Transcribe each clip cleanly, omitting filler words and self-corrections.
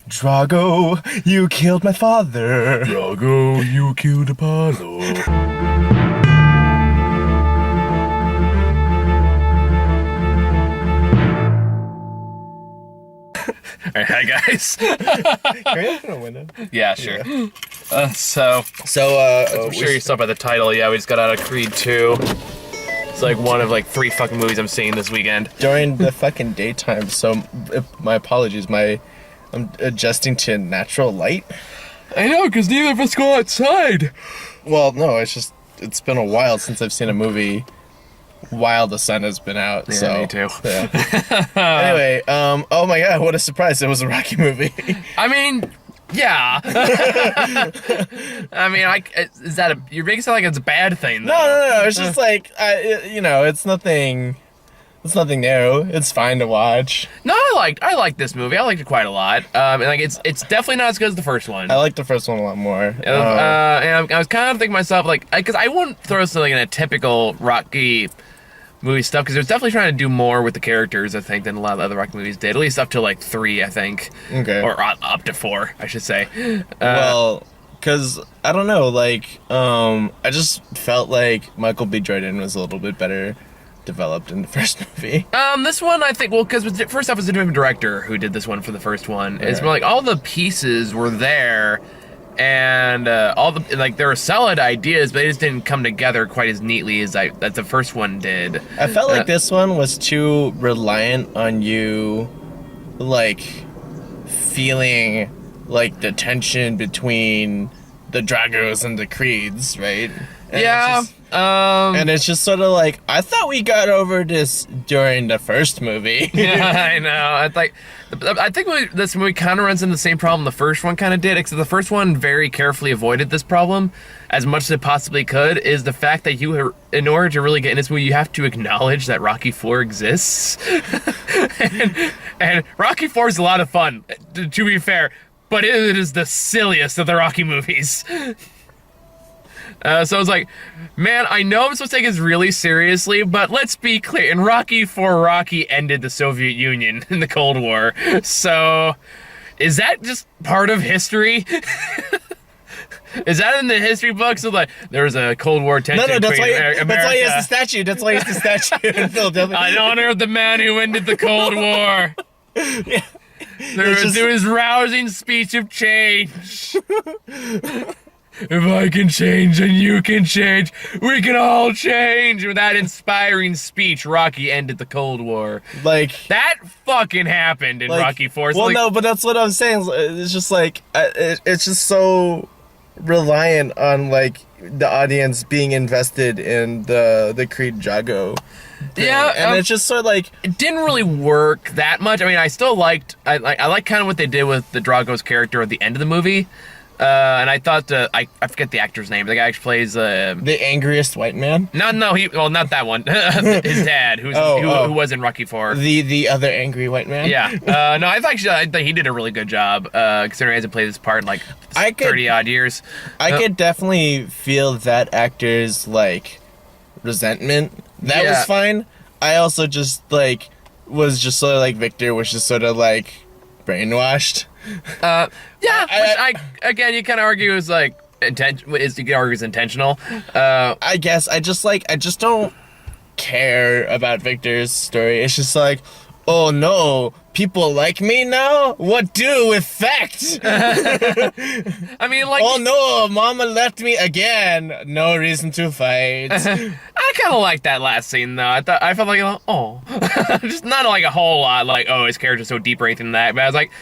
Drago, you killed my father. Drago, you killed Apollo. All right, hi guys. Can we open a window? Yeah, sure. Yeah. I'm sure you saw by the title. Yeah, we just got out of Creed 2. It's like one of like 3 fucking movies I'm seeing this weekend. During the fucking daytime, so my apologies. I'm adjusting to natural light. I know, because neither of us go outside. Well, no, it's been a while since I've seen a movie while the sun has been out. Yeah, so me too. Yeah. Anyway, oh my god, what a surprise! It was a Rocky movie. I mean, yeah. I mean, is that you're making it sound like it's a bad thing, though. No. It's just like it's nothing. It's nothing new. It's fine to watch. No, I liked this movie. I liked it quite a lot. And like it's definitely not as good as the first one. I liked the first one a lot more. And I was kind of thinking to myself, like, because I wouldn't throw this like in a typical Rocky movie stuff, because it was definitely trying to do more with the characters, I think, than a lot of the other Rocky movies did. At least up to like 3, I think. Okay. Or up to 4, I should say. Well, because I don't know, like, I just felt like Michael B. Jordan was a little bit better developed in the first movie. This one, I think, well, because first off, it was a different director who did this one for the first one. It's more like all the pieces were there, and all the there were solid ideas, but they just didn't come together quite as neatly as the first one did. I felt like this one was too reliant on you, like, feeling like the tension between the Draggos and the Creeds, right? And and it's just sort of like, I thought we got over this during the first movie. Yeah, I know. I think this movie kind of runs into the same problem the first one kind of did, except the first one very carefully avoided this problem as much as it possibly could, is the fact that in order to really get in this movie, you have to acknowledge that Rocky IV exists. and Rocky IV is a lot of fun, to be fair, but it is the silliest of the Rocky movies. So I was like, man, I know I'm supposed to take this really seriously, but let's be clear. In Rocky IV, Rocky ended the Soviet Union in the Cold War. So, is that just part of history? Is that in the history books? So like, there was a Cold War tension between America. That's why he has the statue. That's why he has the statue in Philadelphia. In honor of the man who ended the Cold War. Yeah. There was rousing speech of change. If I can change, then you can change. We can all change. With that inspiring speech, Rocky ended the Cold War. Like, that fucking happened in Rocky IV. Well, no, but that's what I'm saying. It's just like, it's just so reliant on like the audience being invested in the Creed Drago thing. Yeah, and it's just sort of like, it didn't really work that much. I mean, I still liked kind of what they did with the Drago's character at the end of the movie. And I thought I forget the actor's name. The guy actually plays the angriest white man. No, not that one. His dad, who was in Rocky IV. The other angry white man. Yeah. No, I think he did a really good job. Considering he hasn't played this part in like 30 odd years. I could definitely feel that actor's like resentment. That was fine. I also just like was just sort of like Victor, was just sort of like brainwashed. Which again, you kind of argue is like you can argue is intentional. I guess I just don't care about Victor's story. It's just like, oh no, people like me now? What do effect? I mean, like, oh no, mama left me again. No reason to fight. I kind of like that last scene though. I felt like, oh, just not like a whole lot. Like, oh, his character's so deep or anything than that. But I was like,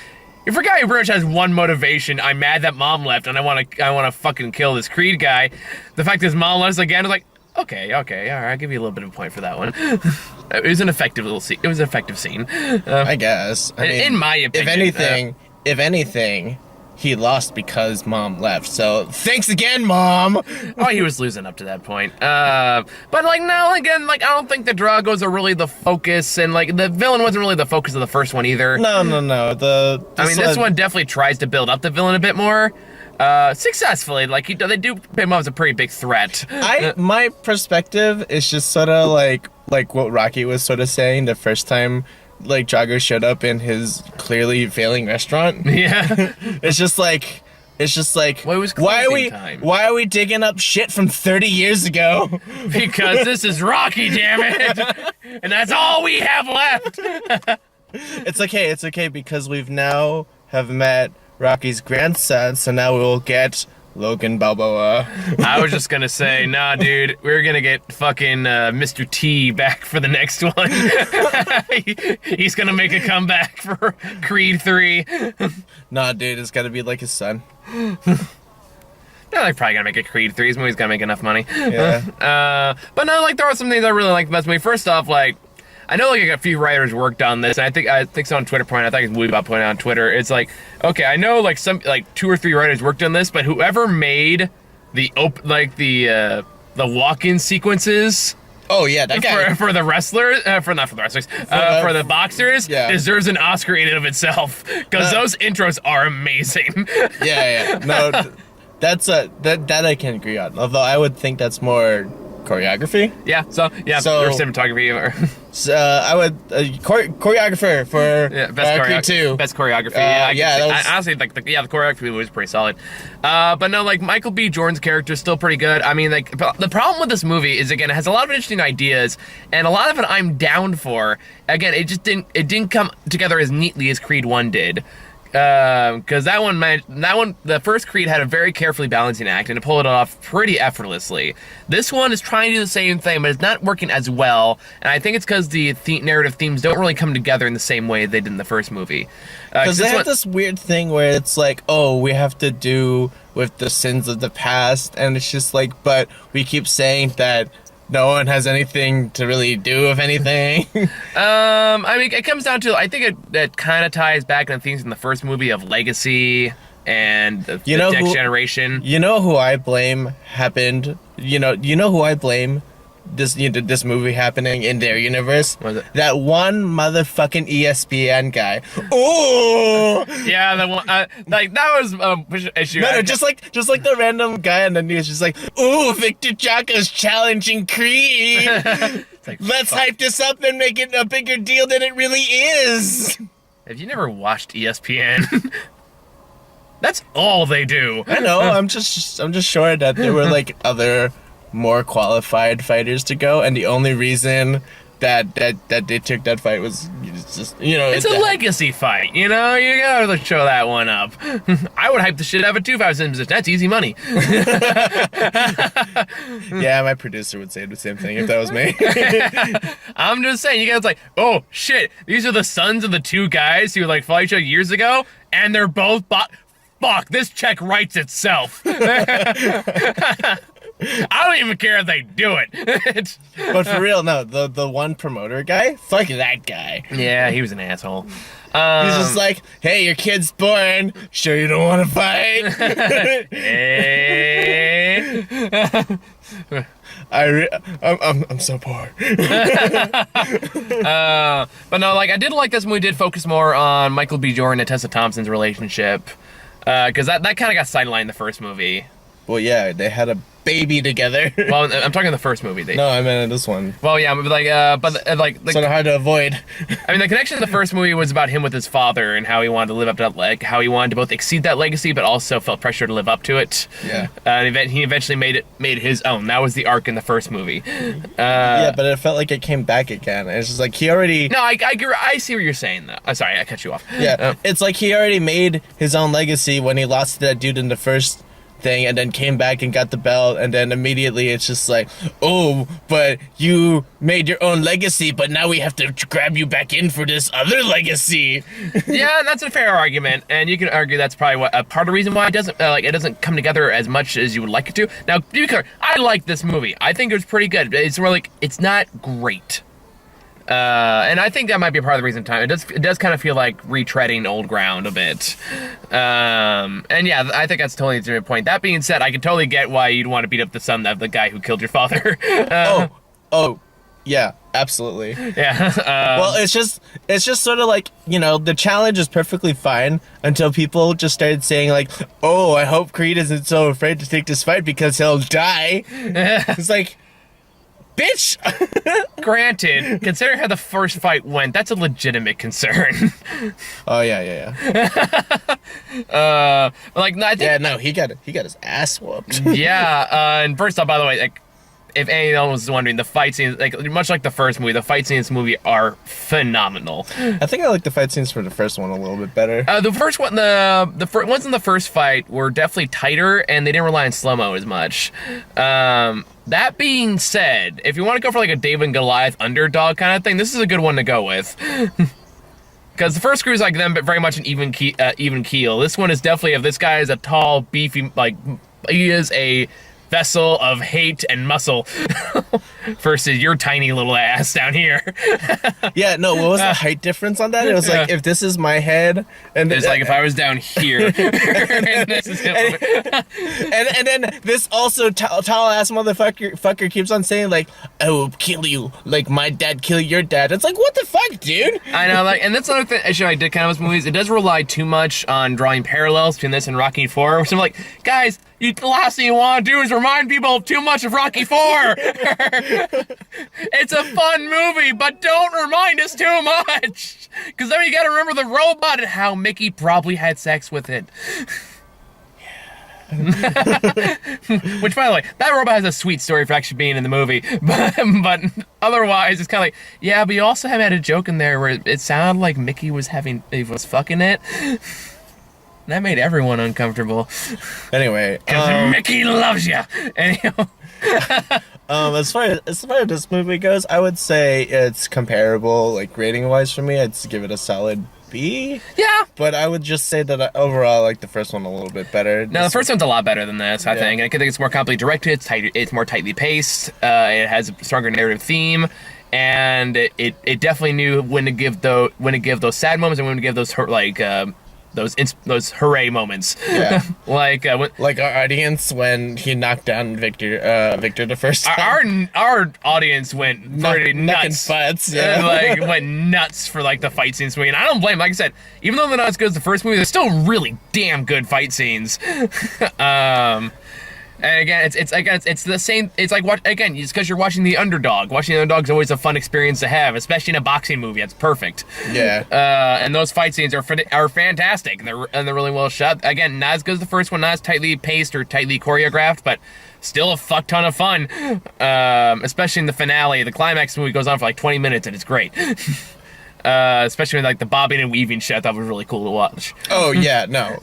if a guy who pretty much has one motivation, I'm mad that mom left and I want to fucking kill this Creed guy. The fact that his mom left again is like, okay, all right, I'll give you a little bit of a point for that one. It was an effective little scene. It was an effective scene. I guess. I mean, in my opinion. If anything, he lost because mom left. So thanks again, mom. Oh, he was losing up to that point. But like now again, like I don't think the Dragos are really the focus, and like the villain wasn't really the focus of the first one either. No. This one definitely tries to build up the villain a bit more. Successfully, like they do put him up as a pretty big threat. My perspective is just sort of like what Rocky was sort of saying the first time like Drago showed up in his clearly failing restaurant. Yeah. It's just like Well, it was why closing time. are we digging up shit from 30 years ago? Because this is Rocky, damn it. And that's all we have left. It's okay because we've now have met Rocky's grandson, so now we'll get Logan Balboa. I was just gonna say, nah, dude, we're gonna get fucking Mr. T back for the next one. He's gonna make a comeback for Creed 3. Nah, dude, it's gotta be like his son. Yeah, they're probably gonna make a Creed 3. This movie's gonna make enough money. Yeah. But no, like, there are some things I really like about this movie. First off, like, I know like a few writers worked on this, and I think so on Twitter point. I think it's Weebot pointed out on Twitter. It's like, okay, I know like some like 2 or 3 writers worked on this, but whoever made the walk-in sequences. Oh yeah, that guy For the wrestlers, for the boxers, deserves an Oscar in and of itself because those intros are amazing. Yeah. No, that I can agree on. Although I would think that's more choreography. So or cinematography. I would choreographer for Creed 2. Best choreography. I honestly like the choreography was pretty solid. But no, like Michael B. Jordan's character is still pretty good. I mean, like the problem with this movie is again it has a lot of interesting ideas, and a lot of it I'm down for. Again, it didn't come together as neatly as Creed 1 did. Because the first Creed had a very carefully balancing act and it pulled it off pretty effortlessly. This one is trying to do the same thing, but it's not working as well. And I think it's because the narrative themes don't really come together in the same way they did in the first movie. Because they have this weird thing where it's like, oh, we have to do with the sins of the past, and it's just like, but we keep saying that no one has anything to really do with anything. I mean, it comes down to, I think it kind of ties back on things in the first movie of legacy and the next generation. You know who I blame happened? You know who I blame this movie happening in their universe? What was it? That one motherfucking ESPN guy. Oh! Yeah, the one, like, that was an issue. No, just like the random guy on the news, just like, ooh, Victor Drago's challenging Creed. Like, let's hype this up and make it a bigger deal than it really is. Have you never watched ESPN? That's all they do. I know. I'm just sure that there were like other more qualified fighters to go, and the only reason that they took that fight was just it's a legacy fight. You gotta show that one up. I would hype the shit out of it too if I was in position. That's easy money. Yeah, my producer would say the same thing if that was me. I'm just saying, you guys like, oh shit, these are the sons of the 2 guys who like fought each other years ago, and they're both fuck, this check writes itself. I don't even care if they do it. But for real, no, the one promoter guy, fuck that guy. Yeah, he was an asshole. He's just like, hey, your kid's born. Sure you don't want to fight? Hey. I'm so poor. But no, like I did like this movie did focus more on Michael B. Jordan and Tessa Thompson's relationship. Because that kind of got sidelined in the first movie. Well, yeah, they had a baby together. Well, I'm talking the first movie. No, I meant in this one. Well, yeah, but sort of hard to avoid. I mean, the connection in the first movie was about him with his father and how he wanted to live up to that, like how he wanted to both exceed that legacy, but also felt pressure to live up to it. Yeah. And he eventually made it his own. That was the arc in the first movie. Yeah, but it felt like it came back again. It's just like he already. No, I see what you're saying though. I'm sorry, I cut you off. Yeah, it's like he already made his own legacy when he lost to that dude in the first thing, and then came back and got the belt, and then immediately it's just like, oh, but you made your own legacy, but now we have to grab you back in for this other legacy. Yeah, that's a fair argument, and you can argue that's probably a part of the reason why it doesn't come together as much as you would like it to. Now, to be clear, I like this movie. I think it was pretty good. It's more like it's not great. And I think that might be a part of the reason time. It does kind of feel like retreading old ground a bit. And yeah, I think that's totally a different point. That being said, I can totally get why you'd want to beat up the son of the guy who killed your father. Oh, yeah, absolutely. Yeah. Well, it's just sort of like, the challenge is perfectly fine until people just started saying like, oh, I hope Creed isn't so afraid to take this fight because he'll die. It's like, bitch. Granted, considering how the first fight went, that's a legitimate concern. Oh yeah. Like, no, I think, Yeah, no, he got his ass whooped. yeah. And first off, by the way, like, if anyone was wondering, the fight scenes, like much like the first movie, the fight scenes in this movie are phenomenal. I think I like the fight scenes for the first one a little bit better. The first one, the ones in the first fight were definitely tighter, and they didn't rely on slow-mo as much. That being said, if you want to go for like a David and Goliath underdog kind of thing, this is a good one to go with. Because the first crew is like them, but very much an even keel. This one is definitely, if this guy is a tall, beefy, like, he is a vessel of hate and muscle versus your tiny little ass down here. Yeah, no, what was the height difference on that? It was like, if this is my head, and it's like if I was down here, and this is him. and then this also tall ass motherfucker keeps on saying like, I will kill you, like my dad kill your dad. It's like, what the fuck, dude? I know, like, and that's another issue I did kind of with movies. It does rely too much on drawing parallels between this and Rocky IV, which I'm like, guys, the last thing you want to do is remind people too much of Rocky IV. It's a fun movie, but don't remind us too much. Because then you gotta remember the robot and how Mickey probably had sex with it. Which, by the way, that robot has a sweet story for actually being in the movie. But otherwise, it's kind of like, yeah, but you also have had a joke in there where it sounded like Mickey was fucking it. That made everyone uncomfortable. Anyway, because Mickey loves you. Anyhow. As far as this movie goes, I would say it's comparable, like rating wise for me. I'd give it a solid B. Yeah. But I would just say that overall, I like the first one a little bit better. No, the first one's a lot better than this, I think. I think it's more completely directed. It's more tightly paced. It has a stronger narrative theme. And it definitely knew when to give those sad moments and when to give those those hooray moments. Yeah. like our audience when he knocked down Victor the first time. Our audience went pretty nuts. Butts, yeah. Like went nuts for like the fight scenes for me. And I don't blame, like I said, even though they're not as good as the first movie, they're still really damn good fight scenes. And again, it's the same. It's like it's because you're watching the underdog. Watching the underdog is always a fun experience to have, especially in a boxing movie. It's perfect. Yeah. And those fight scenes are fantastic. They're really well shot. Again, not as good as the first one, not as tightly paced or tightly choreographed, but still a fuck ton of fun. Especially in the finale, the climax movie goes on for like 20 minutes, and it's great. Especially with, like, the bobbing and weaving shit, I thought was really cool to watch. Oh yeah, no,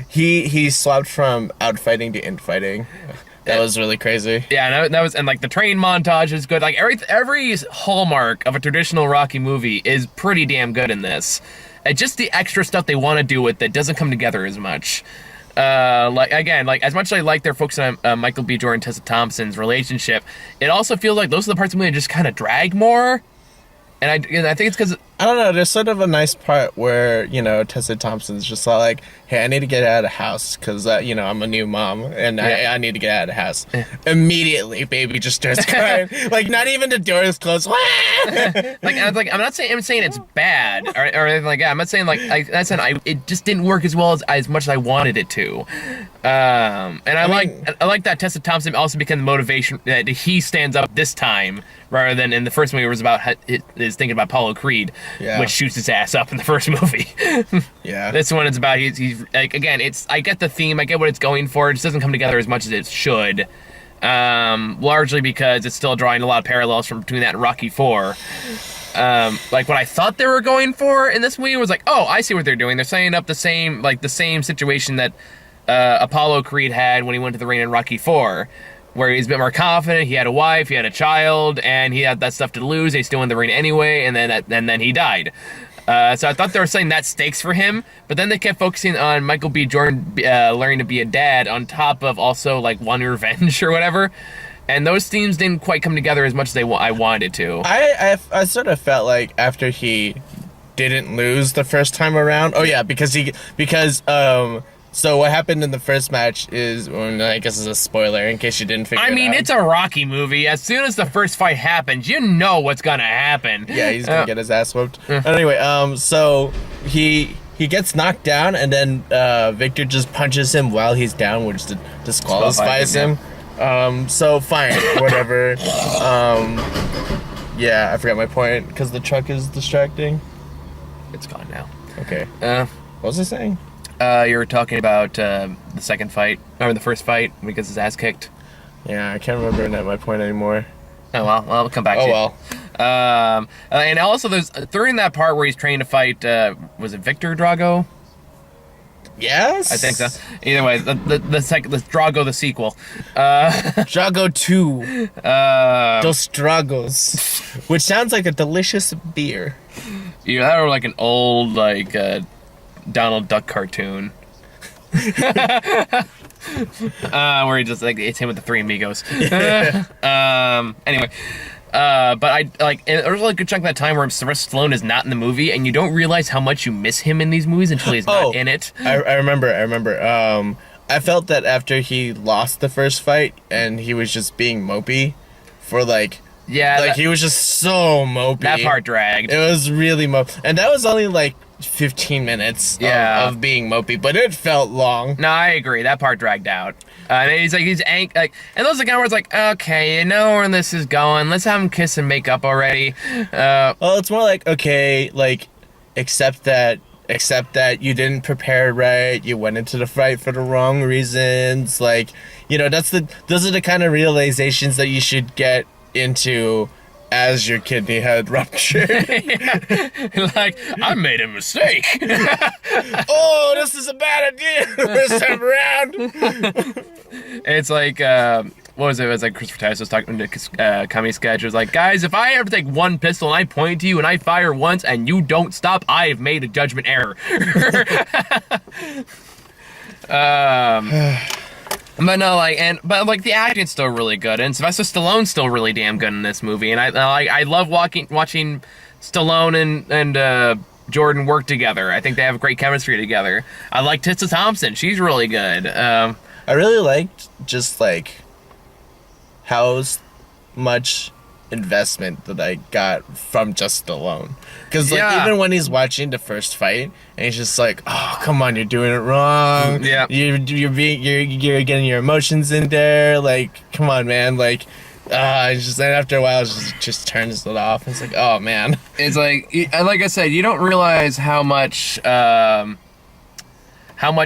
he swapped from outfighting to infighting. That was really crazy. Yeah, that was, and like the train montage is good. Like every hallmark of a traditional Rocky movie is pretty damn good in this. And just the extra stuff they want to do with it doesn't come together as much. Like as much as I like their focus on Michael B. Jordan and Tessa Thompson's relationship, it also feels like those are the parts of the movie that just kind of drag more. And I think it's because, I don't know, there's sort of a nice part where, Tessa Thompson's just like, hey, I need to get out of the house because, I'm a new mom and I need to get out of the house. Immediately, baby just starts crying. Like, not even the door is closed. I'm not saying it's bad or anything like that. I'm not saying it just didn't work as well as much as I wanted it to. And I like that Tessa Thompson also became the motivation that he stands up this time rather than in the first movie. It was about his thinking about Apollo Creed, which shoots his ass up in the first movie. Yeah. This one, it's about he's like, again, I get the theme, I get what it's going for. It just doesn't come together as much as it should. Largely because it's still drawing a lot of parallels between that and Rocky IV. Like what I thought they were going for in this movie was like, oh, I see what they're doing. They're setting up the same situation that Apollo Creed had when he went to the ring in Rocky IV, where he's a bit more confident. He had a wife, he had a child, and he had that stuff to lose. He still went to the ring anyway, and then he died. So I thought they were setting that stakes for him, but then they kept focusing on Michael B. Jordan learning to be a dad on top of also like wanting revenge or whatever. And those themes didn't quite come together as much as I wanted it to. I sort of felt like after he didn't lose the first time around. Oh yeah, because so what happened in the first match is, I guess it's a spoiler in case you didn't figure it out. I mean, it's a Rocky movie. As soon as the first fight happens, you know what's gonna happen. Yeah, he's gonna get his ass whooped. Anyway, so he gets knocked down, and then Victor just punches him while he's down, which disqualifies him. So fine, whatever. Yeah, I forgot my point because the truck is distracting. It's gone now. Okay. Uh, What was I saying? you were talking about the second fight, or the first fight, when he gets his ass kicked. Yeah, I can't remember my point anymore. Oh well, I'll come back to you. Oh well. And also there's during that part where he's training to fight, was it Review-DRAGGO? Yes? I think so. Either way, the Drago, the sequel. Drago 2. Dos Dragos. Which sounds like a delicious beer. Yeah, that or like an old like Donald Duck cartoon. Where he just like it's him with the three amigos. Anyway. But I like there's like a chunk of that time where Sylvester Stallone is not in the movie, and you don't realize how much you miss him in these movies until he's not in it. I remember. I felt that after he lost the first fight and he was just being mopey for like he was just so mopey. That part dragged. It was really mopey, and that was only like 15 minutes of being mopey, but it felt long. No, I agree. That part dragged out. And he's and those are the kind where it's like, okay, you know where this is going. Let's have him kiss and make up already. Well, it's more like, okay, like, accept that you didn't prepare right. You went into the fight for the wrong reasons. Like, you know, those are the kind of realizations that you should get into as your kidney had ruptured. Like, I made a mistake. Oh, this is a bad idea this time around. It's like, what was it? It was like Christopher Titus was talking to comedy sketch. It was like, guys, if I ever take one pistol and I point to you and I fire once and you don't stop, I have made a judgment error. But no, but the acting's still really good, and Sylvester Stallone's still really damn good in this movie, and I love watching Stallone and Jordan work together. I think they have great chemistry together. I like Tessa Thompson; she's really good. I really liked just like how much investment that I got from just Stallone, because even when he's watching the first fight and he's just like, oh come on, you're doing it wrong, you're getting your emotions in there, like come on man, like it's just, and after a while it just turns it off. It's like, oh man, it's like I said, you don't realize how much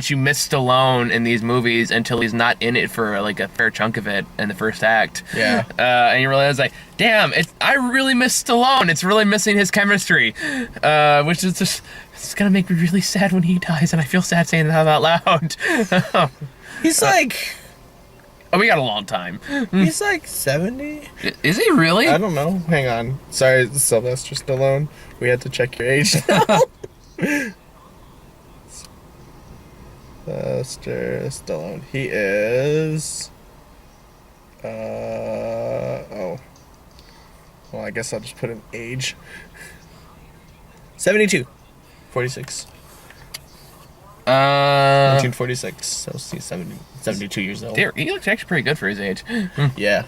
you miss Stallone in these movies until he's not in it for like a fair chunk of it in the first act. Yeah. And you realize like, damn, I really miss Stallone. It's really missing his chemistry, which is just, it's gonna make me really sad when he dies, and I feel sad saying that out loud. He's like, oh, we got a long time. He's like 70. Is he really? I don't know. Hang on. Sorry, Sylvester Stallone. We had to check your age now. Sylvester Stallone. He is. Oh. Well, I guess I'll just put an age. 72. 46. 1946. So he's 72 years old. Dear, he looks actually pretty good for his age. Yeah.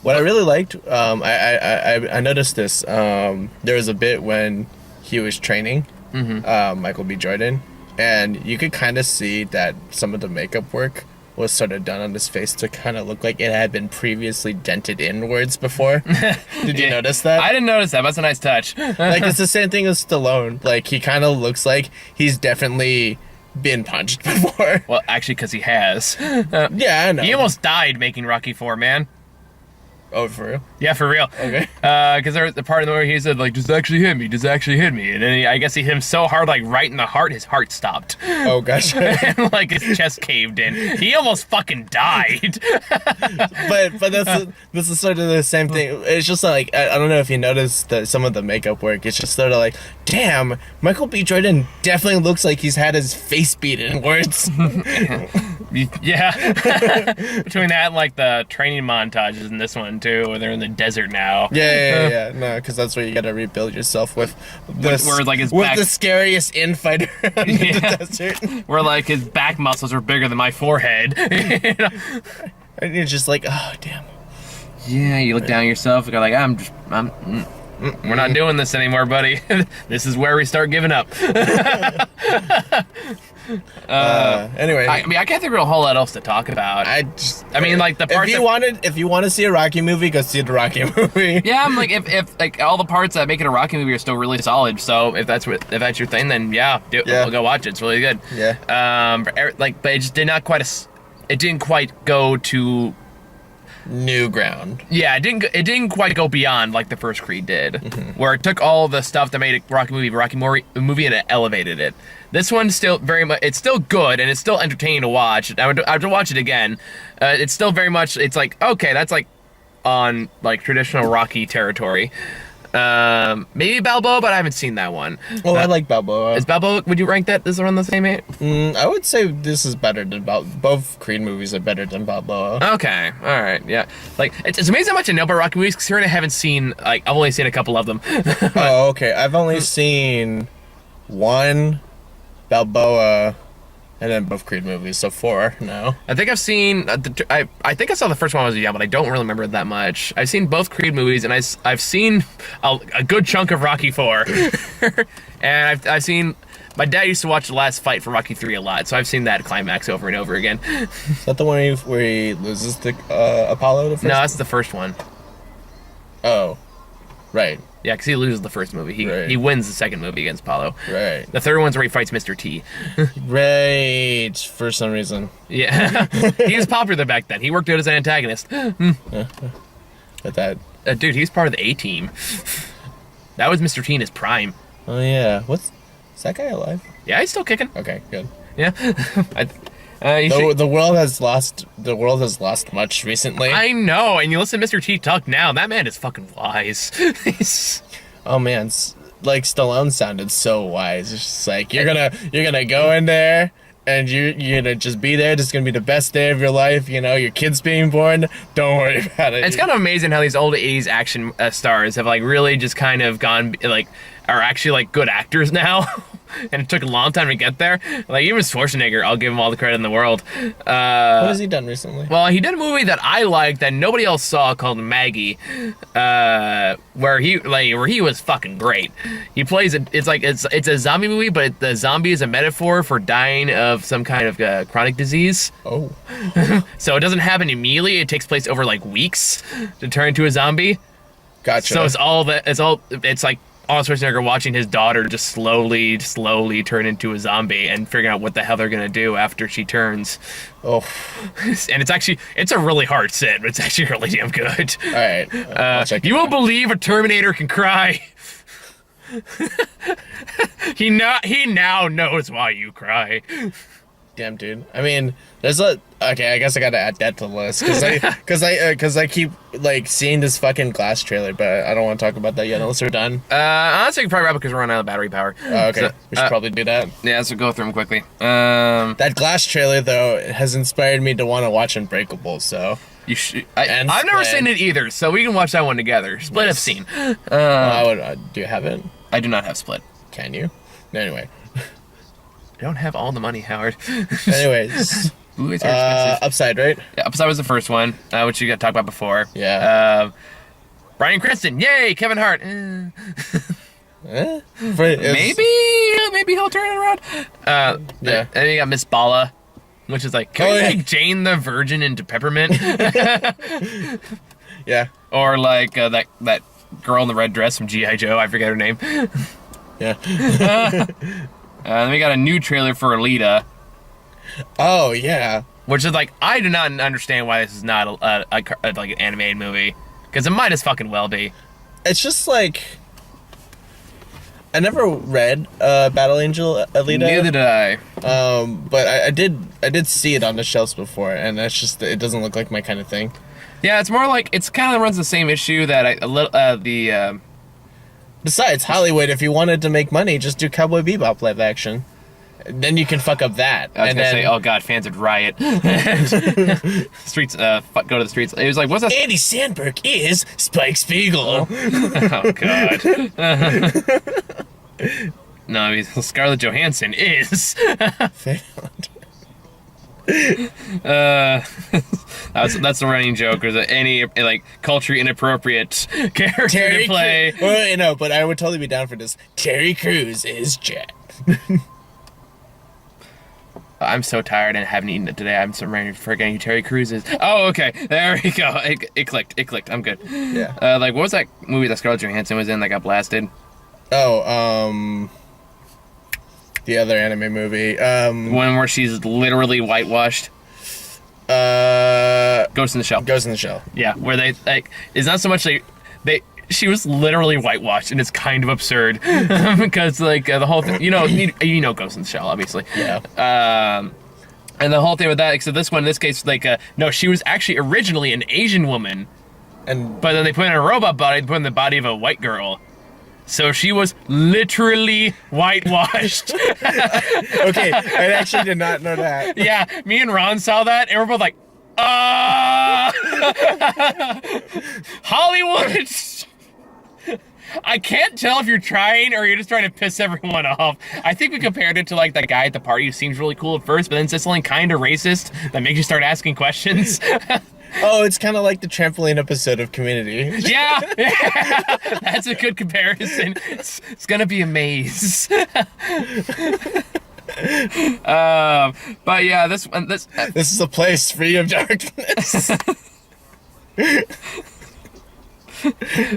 What I really liked, I noticed this. There was a bit when he was training, Michael B. Jordan, and you could kind of see that some of the makeup work was sort of done on his face to kind of look like it had been previously dented inwards before. Did you notice that? I didn't notice that. That's a nice touch. Like, it's the same thing as Stallone. Like, he kind of looks like he's definitely been punched before. Well, actually, because he has. Yeah, I know. He almost died making Rocky IV, man. Oh, for real? Yeah, for real. Okay. Because there was the part where he said, like, does it actually hit me? Does it actually hit me? And then I guess he hit him so hard, like, right in the heart, his heart stopped. Oh, gosh. And, like, his chest caved in. He almost fucking died. But this is sort of the same thing. It's just like, I don't know if you noticed some of the makeup work. It's just sort of like, damn, Michael B. Jordan definitely looks like he's had his face beat inwards. Yeah. Between that and, like, the training montages in this one, too, where they're in the desert now. Yeah. No, because that's where you gotta rebuild yourself with the scariest infighter in the desert. Where, like, his back muscles are bigger than my forehead. You know? And you're just like, oh, damn. Yeah, you look down at yourself and go like, we're not doing this anymore, buddy. This is where we start giving up. Anyway, I mean, I can't think of a whole lot else to talk about. I mean, like the parts. If you want to see a Rocky movie, go see the Rocky movie. Yeah, I'm like if like all the parts that make it a Rocky movie are still really solid. So if that's your thing, then we'll go watch it. It's really good. Yeah. But it just did not quite. It didn't quite go to new ground. Yeah, it didn't quite go beyond like the first Creed did, where it took all the stuff that made a Rocky movie and it elevated it. This one's still very much, it's still good and it's still entertaining to watch. I would have to watch it again. It's still very much, it's like, okay, that's like on like traditional Rocky territory. Maybe Balboa, but I haven't seen that one. Oh, I like Balboa. Is Balboa, would you rank that as around the same age? I would say this is better than both Creed movies are better than Balboa. Okay, all right, yeah. Like, it's amazing how much I know about Rocky movies, because here I haven't seen, like, I've only seen a couple of them. Oh, okay. I've only seen one Balboa and then both Creed movies, so 4 now. I think I've seen, I think I saw the first one when I was young, but I don't really remember it that much. I've seen both Creed movies, and I've seen a good chunk of Rocky 4. And I've seen, my dad used to watch The Last Fight for Rocky 3 a lot, so I've seen that climax over and over again. Is that the one where he loses to Apollo the first? No, that's the first one. Oh, right. Yeah, because he loses the first movie. He wins the second movie against Apollo. Right. The third one's where he fights Mr. T. Right. For some reason. Yeah. He was popular back then. He worked out as an antagonist. But that... dude, he's part of the A-Team. That was Mr. T in his prime. Oh, yeah. Is that guy alive? Yeah, he's still kicking. Okay, good. Yeah. The world has lost much recently. I know, and you listen to Mr. T talk now, that man is fucking wise. Oh man, like Stallone sounded so wise. It's just like you're gonna go in there and you're gonna just be there. This is gonna be the best day of your life. You know, your kid's being born. Don't worry about it. It's kind of amazing how these old 80s action stars have like really just kind of gone like are actually like good actors now. And it took a long time to get there. Like, even Schwarzenegger, I'll give him all the credit in the world. What has he done recently? Well, he did a movie that I liked that nobody else saw called Maggie, where he was fucking great. He plays it's a zombie movie, but the zombie is a metaphor for dying of some kind of chronic disease. Oh. So it doesn't happen immediately. It takes place over like weeks to turn into a zombie. Gotcha. So it's like Arnold Schwarzenegger watching his daughter just slowly turn into a zombie and figuring out what the hell they're gonna do after she turns. Oh. And it's a really hard sit, but it's actually really damn good. All right. You won't believe a Terminator can cry. He now knows why you cry. Damn, dude. I mean, okay, I guess I gotta add that to the list because I keep like seeing this fucking Glass trailer, but I don't want to talk about that yet unless we're done. Honestly, we can probably wrap it because we're running out of battery power. Oh, okay, so, we should probably do that. Yeah, so go through them quickly. That Glass trailer though has inspired me to want to watch Unbreakable. So you should. I've never seen it either, so we can watch that one together. Split I've seen. Do you have it? I do not have Split. Can you? Anyway. I don't have all the money, Howard. Anyways, Blu-rays are expensive. Upside, right? Yeah, Upside was the first one, which you got talked about before. Yeah. Bryan Cranston, yay! Kevin Hart. Maybe he'll turn it around. Yeah. And then you got Miss Bala, which is like, can we make Jane the Virgin into Peppermint? Yeah. Or like that girl in the red dress from G.I. Joe. I forget her name. Yeah. Then we got a new trailer for Alita. Oh, yeah. Which is like, I do not understand why this is not like an animated movie. Because it might as fucking well be. It's just like... I never read Battle Angel Alita. Neither did I. But I did see it on the shelves before, and that's just... It doesn't look like my kind of thing. Yeah, it's more like... It's kind of runs the same issue that Besides, Hollywood, if you wanted to make money, just do Cowboy Bebop live action. Then you can fuck up that. I was gonna say, oh god, fans would riot. Streets, go to the streets. It was like, what's that? Andy Samberg is Spike Spiegel. Oh god. No, I mean, Scarlett Johansson is. That's the running joke. Is any like culturally inappropriate character to play? Well, no, but I would totally be down for this. Terry Crews is Jack. I'm so tired and haven't eaten it today. I'm so ready forgetting who Terry Crews is. Oh, okay. There we go. It clicked. It clicked. I'm good. Yeah. Like, what was that movie that Scarlett Johansson was in that got blasted? Oh, the other anime movie. One where she's literally whitewashed. Ghost in the Shell. Ghost in the Shell. Yeah, where they, like, it's not so much she was literally whitewashed, and it's kind of absurd because like the whole thing, you know Ghost in the Shell, obviously. Yeah. And the whole thing with that, except this one, in this case, like, no, she was actually originally an Asian woman, but then they put in a robot body, they put in the body of a white girl. So she was literally whitewashed. Okay, I actually did not know that. Yeah, me and Ron saw that, and we're both like, Hollywood! I can't tell if you're trying or you're just trying to piss everyone off. I think we compared it to like that guy at the party who seems really cool at first, but then says something kind of racist that makes you start asking questions. Oh, it's kind of like the trampoline episode of Community. Yeah, that's a good comparison. It's gonna be a maze. But yeah, this is a place free of darkness.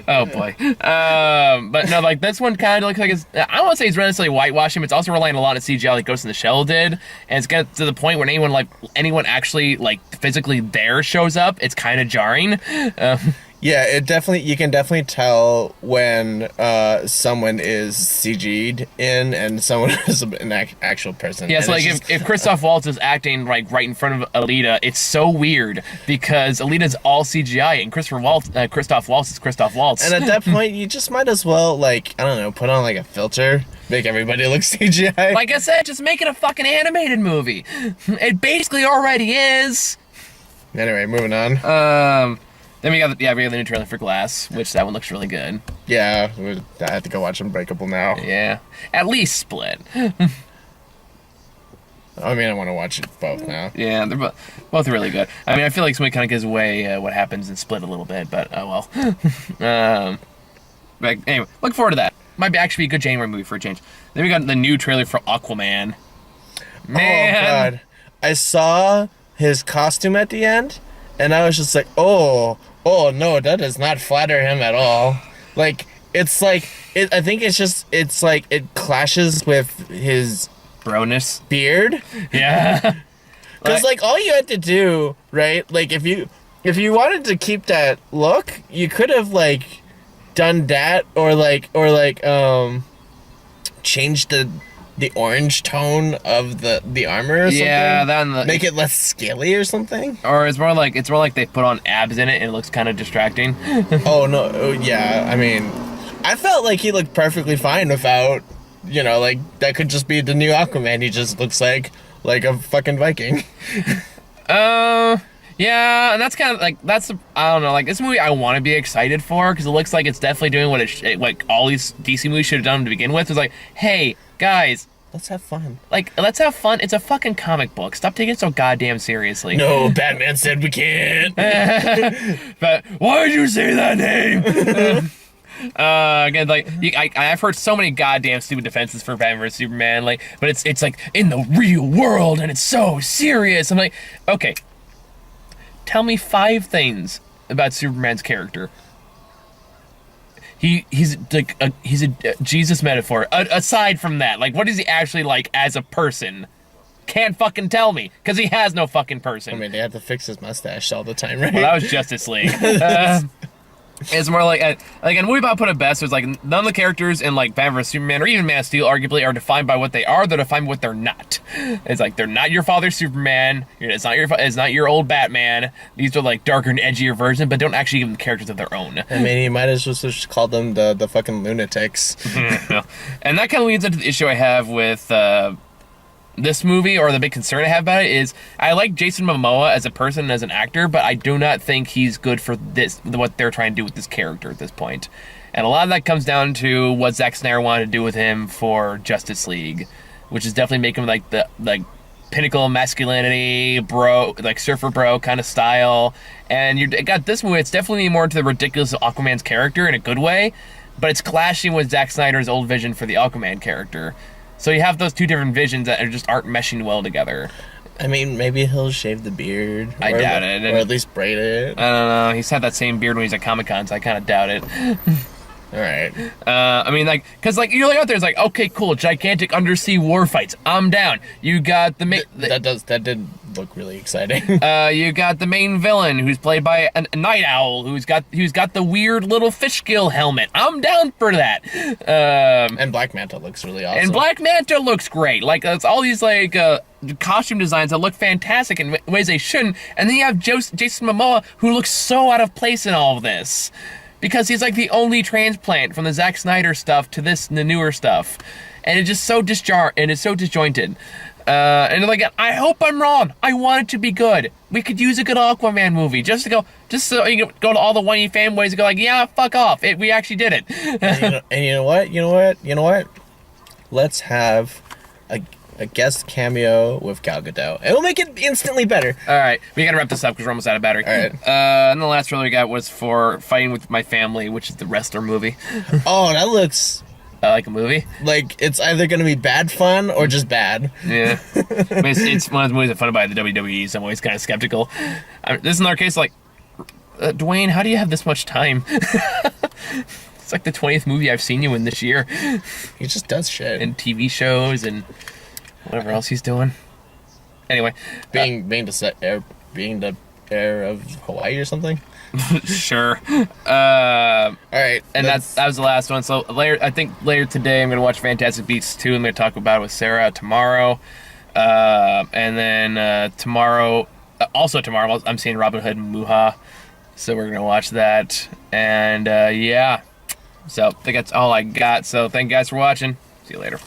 Oh boy. But no, like this one kind of looks like it's, I don't want to say it's relatively whitewashing, but it's also relying a lot on CGI like Ghost in the Shell did. And it's got to the point where anyone actually like physically there shows up, it's kind of jarring. Yeah, you can definitely tell when someone is CG'd in and someone is an actual person. Yeah, so like if Christoph Waltz is acting like right in front of Alita, it's so weird because Alita's all CGI and Christoph Waltz is Christoph Waltz. And at that point, you just might as well, like, I don't know, put on like a filter, make everybody look CGI. Like I said, just make it a fucking animated movie. It basically already is. Anyway, moving on. Then we got the new trailer for Glass, which that one looks really good. Yeah, I have to go watch Unbreakable now. Yeah, at least Split. I mean, I want to watch it both now. Yeah, they're both really good. I mean, I feel like somebody kind of gives away what happens in Split a little bit, but oh well. But anyway, look forward to that. Might actually be a good January movie for a change. Then we got the new trailer for Aquaman. Man. Oh god, I saw his costume at the end, and I was just like, oh no, that does not flatter him at all. Like, it's like, I think it's like, it clashes with his broness beard. Yeah. Because, like, all you had to do, right, like, if you wanted to keep that look, you could have, like, done that, or changed the orange tone of the armor or something. Yeah, then make it less scaly or something. Or it's more like they put on abs in it and it looks kind of distracting. Oh no, yeah. I mean, I felt like he looked perfectly fine without, like that could just be the new Aquaman. He just looks like a fucking Viking. Yeah, and that's kind of like I don't know, like this movie I want to be excited for because it looks like it's definitely doing what like all these DC movies should have done to begin with. It's like, hey guys, let's have fun. Let's have fun. It's a fucking comic book. Stop taking it so goddamn seriously. No, Batman said we can't. But why did you say that name? Again, like I've heard so many goddamn stupid defenses for Batman vs Superman, but it's like in the real world and it's so serious. I'm like, okay, tell me 5 things about Superman's character. He's a Jesus metaphor. Aside from that, like, what is he actually like as a person? Can't fucking tell me, because he has no fucking person. I mean, they have to fix his mustache all the time, right? Well, that was Justice League. It's more like a movie about put it best. It's like none of the characters in like Batman vs Superman or even Man of Steel arguably are defined by what they are. They're defined by what they're not. It's like they're not your father's Superman. It's not your old Batman. These are like darker and edgier versions, but don't actually give them characters of their own. I mean, you might as well just call them the fucking lunatics. And that kind of leads into the issue I have with this movie, or the big concern I have about it, is I like Jason Momoa as a person and as an actor, but I do not think he's good for what they're trying to do with this character at this point. And a lot of that comes down to what Zack Snyder wanted to do with him for Justice League, which is definitely make him like the pinnacle of masculinity, bro, like surfer bro kind of style. And you got this movie, it's definitely more into the ridiculous of Aquaman's character in a good way, but it's clashing with Zack Snyder's old vision for the Aquaman character. So you have those two different visions that just aren't meshing well together. I mean, maybe he'll shave the beard. I doubt it. Or at least braid it. I don't know. He's had that same beard when he's at Comic-Con, so I kind of doubt it. All right. I mean, like, because, like, you're like out there, it's like, okay, cool, gigantic undersea war fights. I'm down. You got the that did look really exciting. you got the main villain, who's played by a night owl, who's got the weird little fish gill helmet. I'm down for that. And Black Manta looks really awesome. And Black Manta looks great. Like, it's all these, like, costume designs that look fantastic in ways they shouldn't. And then you have Jason Momoa, who looks so out of place in all of this. Because he's like the only transplant from the Zack Snyder stuff to the newer stuff. And it's just so disjointed. And like, I hope I'm wrong. I want it to be good. We could use a good Aquaman movie just so you can go to all the whiny fanboys and go like, yeah, fuck off. We actually did it. And you know what? Let's have a guest cameo with Gal Gadot. It'll make it instantly better. All right, we gotta wrap this up because we're almost out of battery. All right. And the last trailer we got was for Fighting with My Family, which is the wrestler movie. Oh, that looks like a movie. like it's either gonna be bad fun or just bad. Yeah, I mean, it's one of those movies that's funded by the WWE, so I'm always kind of skeptical. This is another case like, Dwayne, how do you have this much time? It's like the 20th movie I've seen you in this year. He just does shit. And TV shows and whatever else he's doing. Anyway, being the heir of Hawaii or something. Sure. All right, and that was the last one. So I think later today I'm gonna watch Fantastic Beasts 2. I'm gonna talk about it with Sarah tomorrow. And then tomorrow I'm seeing Robin Hood and Muha. So we're gonna watch that. And yeah. So I think that's all I got. So thank you guys for watching. See you later.